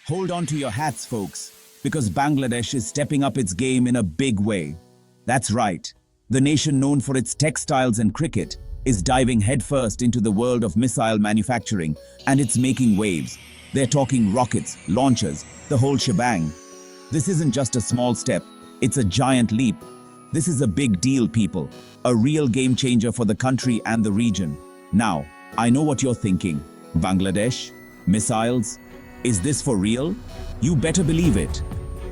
Hold on to your hats, folks, because Bangladesh is stepping up its game in a big way. That's right. The nation known for its textiles and cricket is diving headfirst into the world of missile manufacturing, and it's making waves. They're talking rockets, launchers, the whole shebang. This isn't just a small step, it's a giant leap. This is a big deal, people. A real game changer for the country and the region. Now, I know what you're thinking. Bangladesh? Missiles? Is this for real? You better believe it.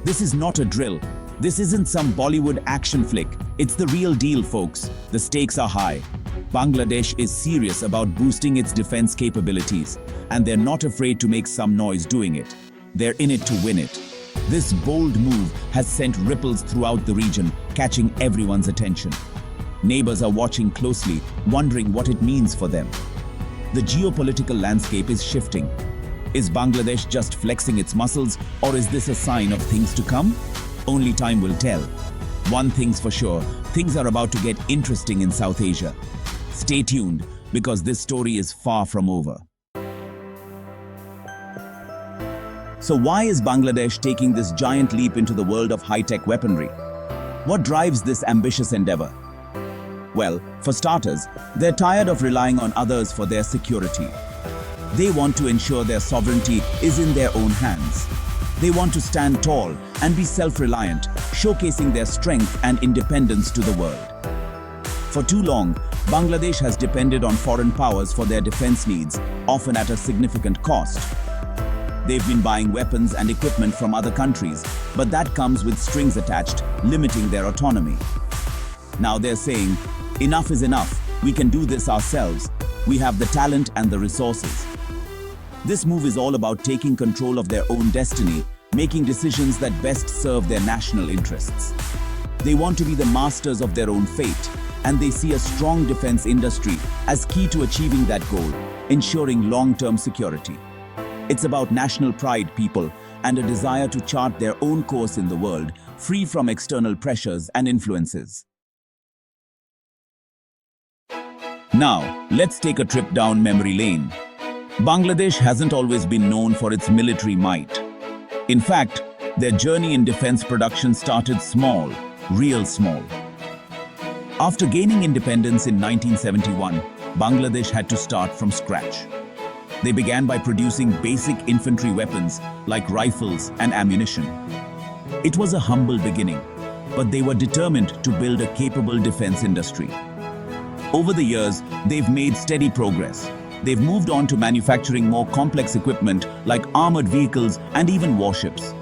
This is not a drill. This isn't some Bollywood action flick. It's the real deal, folks. The stakes are high. Bangladesh is serious about boosting its defense capabilities, and they're not afraid to make some noise doing it. They're in it to win it. This bold move has sent ripples throughout the region, catching everyone's attention. Neighbors are watching closely, wondering what it means for them. The geopolitical landscape is shifting. Is Bangladesh just flexing its muscles, or is this a sign of things to come? Only time will tell. One thing's for sure, things are about to get interesting in South Asia. Stay tuned, because this story is far from over. So why is Bangladesh taking this giant leap into the world of high-tech weaponry? What drives this ambitious endeavor? Well, for starters, they're tired of relying on others for their security. They want to ensure their sovereignty is in their own hands. They want to stand tall and be self-reliant, showcasing their strength and independence to the world. For too long, Bangladesh has depended on foreign powers for their defense needs, often at a significant cost. They've been buying weapons and equipment from other countries, but that comes with strings attached, limiting their autonomy. Now they're saying, enough is enough, we can do this ourselves, we have the talent and the resources. This move is all about taking control of their own destiny, making decisions that best serve their national interests. They want to be the masters of their own fate, and they see a strong defense industry as key to achieving that goal, ensuring long-term security. It's about national pride, people, and a desire to chart their own course in the world, free from external pressures and influences. Now, let's take a trip down memory lane. Bangladesh hasn't always been known for its military might. In fact, their journey in defense production started small, real small. After gaining independence in 1971, Bangladesh had to start from scratch. They began by producing basic infantry weapons like rifles and ammunition. It was a humble beginning, but they were determined to build a capable defense industry. Over the years, they've made steady progress. They've moved on to manufacturing more complex equipment like armored vehicles and even warships.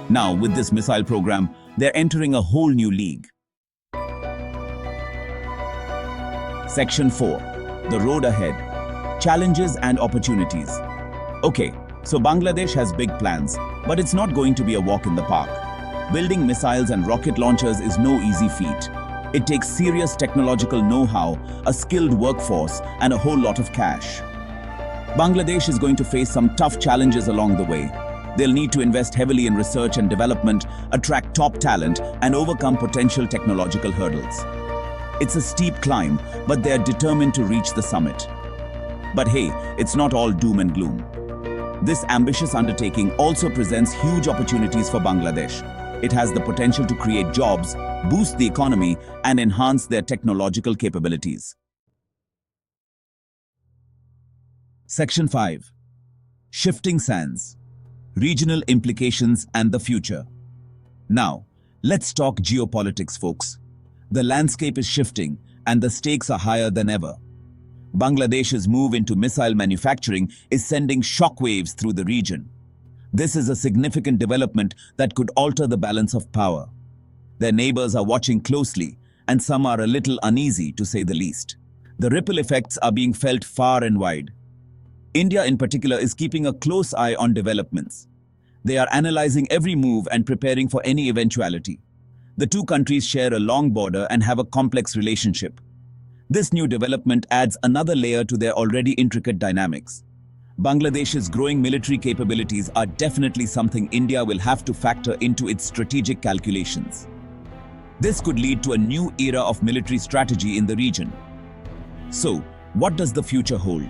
Now, with this missile program, they're entering a whole new league. Section 4. The road ahead. Challenges and opportunities. Okay, so Bangladesh has big plans, but it's not going to be a walk in the park. Building missiles and rocket launchers is no easy feat. It takes serious technological know-how, a skilled workforce, and a whole lot of cash. Bangladesh is going to face some tough challenges along the way. They'll need to invest heavily in research and development, attract top talent, and overcome potential technological hurdles. It's a steep climb, but they're determined to reach the summit. But hey, it's not all doom and gloom. This ambitious undertaking also presents huge opportunities for Bangladesh. It has the potential to create jobs, boost the economy, and enhance their technological capabilities. Section 5. Shifting sands. Regional implications and the future. Now, let's talk geopolitics, folks. The landscape is shifting, and the stakes are higher than ever. Bangladesh's move into missile manufacturing is sending shockwaves through the region. This is a significant development that could alter the balance of power. Their neighbors are watching closely, and some are a little uneasy, to say the least. The ripple effects are being felt far and wide. India in particular is keeping a close eye on developments. They are analyzing every move and preparing for any eventuality. The two countries share a long border and have a complex relationship. This new development adds another layer to their already intricate dynamics. Bangladesh's growing military capabilities are definitely something India will have to factor into its strategic calculations. This could lead to a new era of military strategy in the region. So, what does the future hold?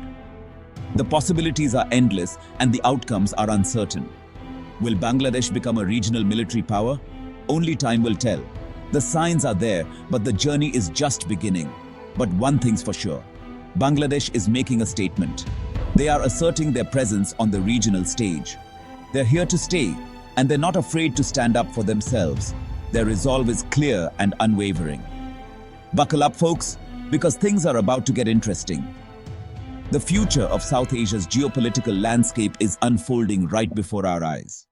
The possibilities are endless and the outcomes are uncertain. Will Bangladesh become a regional military power? Only time will tell. The signs are there, but the journey is just beginning. But one thing's for sure. Bangladesh is making a statement. They are asserting their presence on the regional stage. They're here to stay, and they're not afraid to stand up for themselves. Their resolve is clear and unwavering. Buckle up, folks, because things are about to get interesting. The future of South Asia's geopolitical landscape is unfolding right before our eyes.